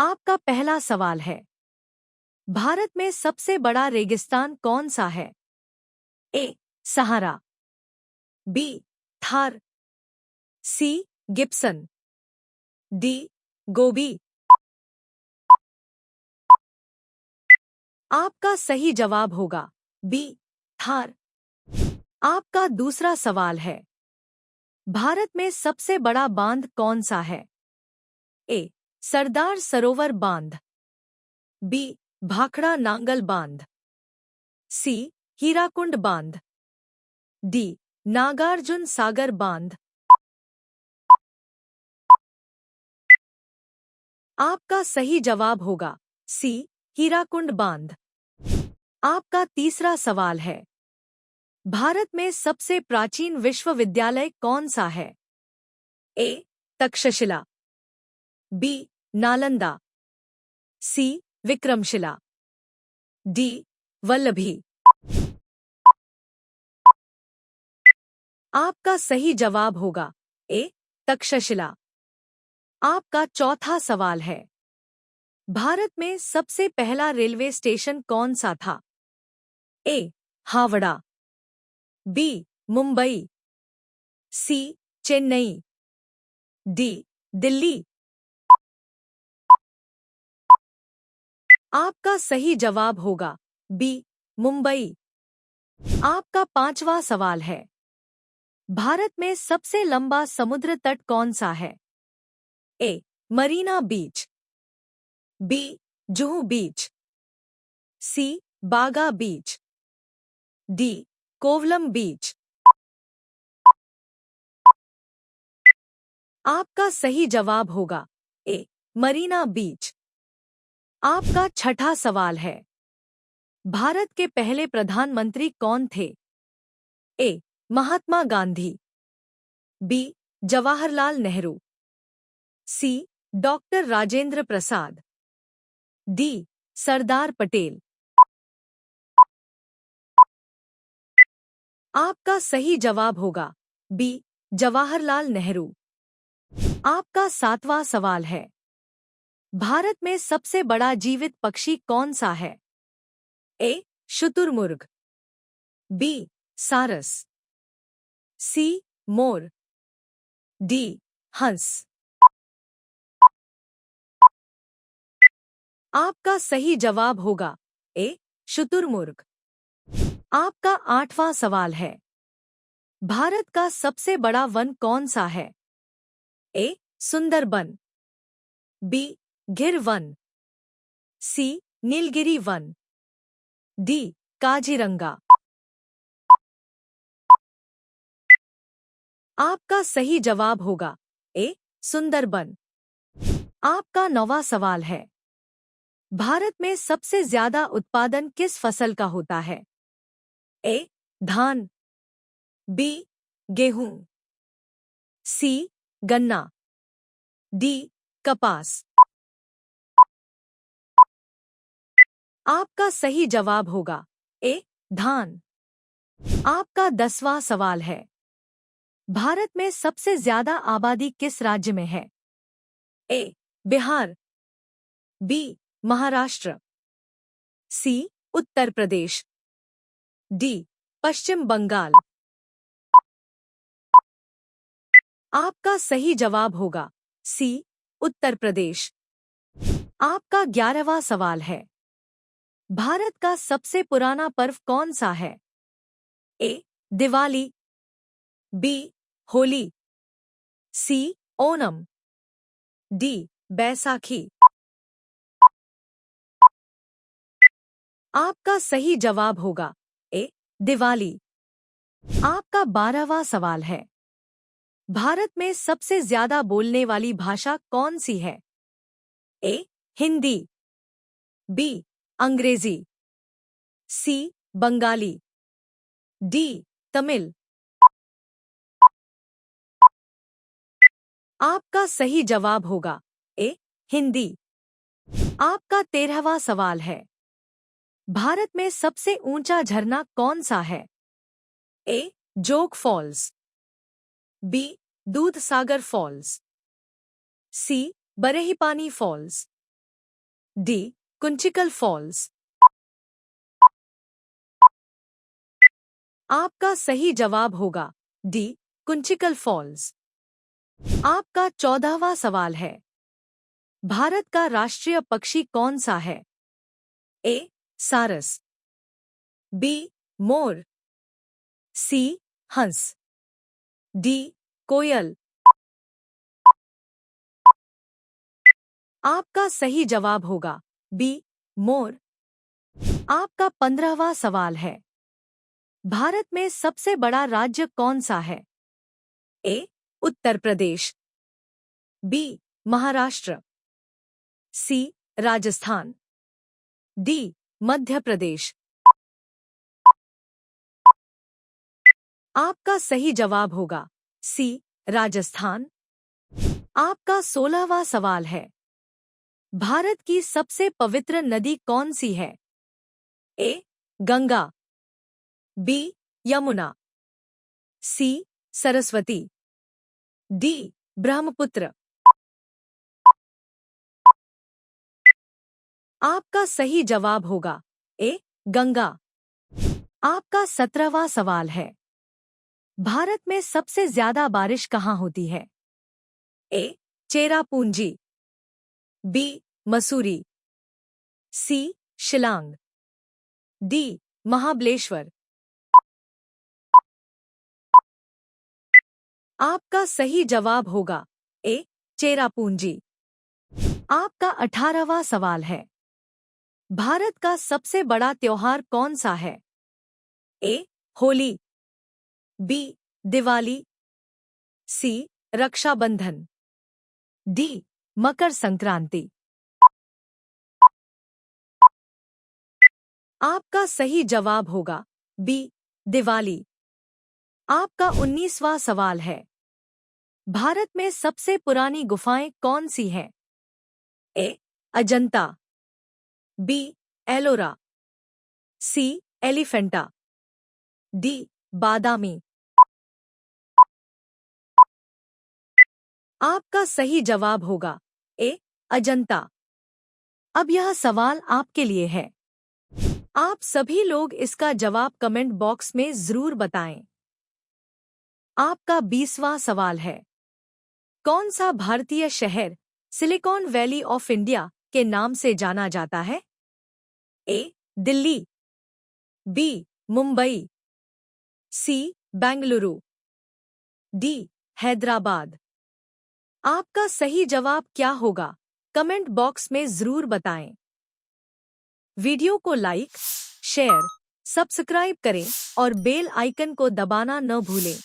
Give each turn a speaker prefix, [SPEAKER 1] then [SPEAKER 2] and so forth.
[SPEAKER 1] आपका पहला सवाल है, भारत में सबसे बड़ा रेगिस्तान कौन सा है? A. Sahara, B. Thar, C. Gibson, D. Gobi. आपका सही जवाब होगा बी. थार। आपका दूसरा सवाल है, भारत में सबसे बड़ा बांध कौन सा है? ए. सरदार सरोवर बांध, बी. भाखड़ा नांगल बांध, सी. हीराकुंड बांध, डी. नागार्जुन सागर बांध। आपका सही जवाब होगा सी. हीराकुंड बांध। आपका तीसरा सवाल है, भारत में सबसे प्राचीन विश्वविद्यालय कौन सा है? ए. तक्षशिला, बी. नालंदा, सी. विक्रमशिला, डी. वल्लभी। आपका सही जवाब होगा ए. तक्षशिला। आपका चौथा सवाल है, भारत में सबसे पहला रेलवे स्टेशन कौन सा था? ए. हावड़ा, बी. मुंबई, सी. चेन्नई, डी. दिल्ली। आपका सही जवाब होगा बी. मुंबई। आपका पांचवा सवाल है, भारत में सबसे लंबा समुद्र तट कौन सा है? ए. मरीना बीच, बी. जुहू बीच, सी. बागा बीच, डी. कोवलम बीच। आपका सही जवाब होगा ए. मरीना बीच। आपका छठा सवाल है, भारत के पहले प्रधानमंत्री कौन थे? ए. महात्मा गांधी, बी. जवाहरलाल नेहरू, सी. Doctor Rajendra Prasad, D. सरदार पटेल। आपका सही जवाब होगा बी. जवाहरलाल नेहरू। आपका सातवां सवाल है, भारत में सबसे बड़ा जीवित पक्षी कौन सा है? ए. शुतुरमुर्ग, बी. सारस, सी. मोर, डी. हंस। आपका सही जवाब होगा ए. शुतुरमुर्ग। आपका आठवां सवाल है, भारत का सबसे बड़ा वन कौन सा है? ए. सुंदरबन, बी. गिर वन, सी. नीलगिरी वन, डी. काजीरंगा। आपका सही जवाब होगा ए. सुंदरबन। आपका नौवां सवाल है, भारत में सबसे ज्यादा उत्पादन किस फसल का होता है? ए. धान, बी. गेहूं, सी. गन्ना, डी. कपास। आपका सही जवाब होगा ए. धान। आपका 10वां सवाल है, भारत में सबसे ज्यादा आबादी किस राज्य में है? ए. बिहार, बी. महाराष्ट्र, सी. उत्तर प्रदेश, डी. पश्चिम बंगाल। आपका सही जवाब होगा सी. उत्तर प्रदेश। आपका 11वां सवाल है, भारत का सबसे पुराना पर्व कौन सा है? ए. दिवाली, बी. होली, सी. ओणम, डी. बैसाखी। आपका सही जवाब होगा ए. दिवाली। आपका 12वां सवाल है, भारत में सबसे ज्यादा बोलने वाली भाषा कौन सी है? ए. हिंदी, बी. अंग्रेजी, सी. बंगाली, डी. तमिल। आपका सही जवाब होगा ए. हिंदी। आपका 13वां सवाल है, भारत में सबसे ऊंचा झरना कौन सा है? ए. जोग फॉल्स, बी. दूधसागर फॉल्स, सी. बरहीपानी फॉल्स, डी कुंचिकल फॉल्स। आपका सही जवाब होगा डी कुंचिकल फॉल्स। आपका 14वां सवाल है, भारत का राष्ट्रीय पक्षी कौन सा है? ए सारस, बी मोर, सी हंस, डी कोयल। आपका सही जवाब होगा बी मोर। आपका 15वां सवाल है, भारत में सबसे बड़ा राज्य कौन सा है? ए उत्तर प्रदेश, बी महाराष्ट्र, सी राजस्थान, डी मध्य प्रदेश। आपका सही जवाब होगा सी राजस्थान। आपका 16वां सवाल है, भारत की सबसे पवित्र नदी कौन सी है? ए गंगा, बी यमुना, सी सरस्वती, डी ब्रह्मपुत्र। आपका सही जवाब होगा ए गंगा। आपका 17वां सवाल है, भारत में सबसे ज्यादा बारिश कहाँ होती है? ए चेरापूंजी, बी मसूरी, सी शिलांग, डी महाबलेश्वर। आपका सही जवाब होगा ए चेरापूंजी। आपका 18वां सवाल है, भारत का सबसे बड़ा त्योहार कौन सा है? ए होली, बी दिवाली, सी रक्षाबंधन, डी मकर संक्रांति। आपका सही जवाब होगा बी दिवाली। आपका 19वां सवाल है, भारत में सबसे पुरानी गुफाएं कौन सी हैं? ए अजंता, बी एलोरा, सी एलिफेंटा, डी बादामी। आपका सही जवाब होगा ए अजंता। अब यह सवाल आपके लिए है, आप सभी लोग इसका जवाब कमेंट बॉक्स में जरूर बताएं। आपका 20वां सवाल है, कौन सा भारतीय शहर सिलिकॉन वैली ऑफ इंडिया के नाम से जाना जाता है? ए दिल्ली, बी मुंबई, सी बेंगलुरु, डी हैदराबाद। आपका सही जवाब क्या होगा? कमेंट बॉक्स में जरूर बताएं। वीडियो को लाइक, शेयर, सब्सक्राइब करें और बेल आइकन को दबाना न भूलें।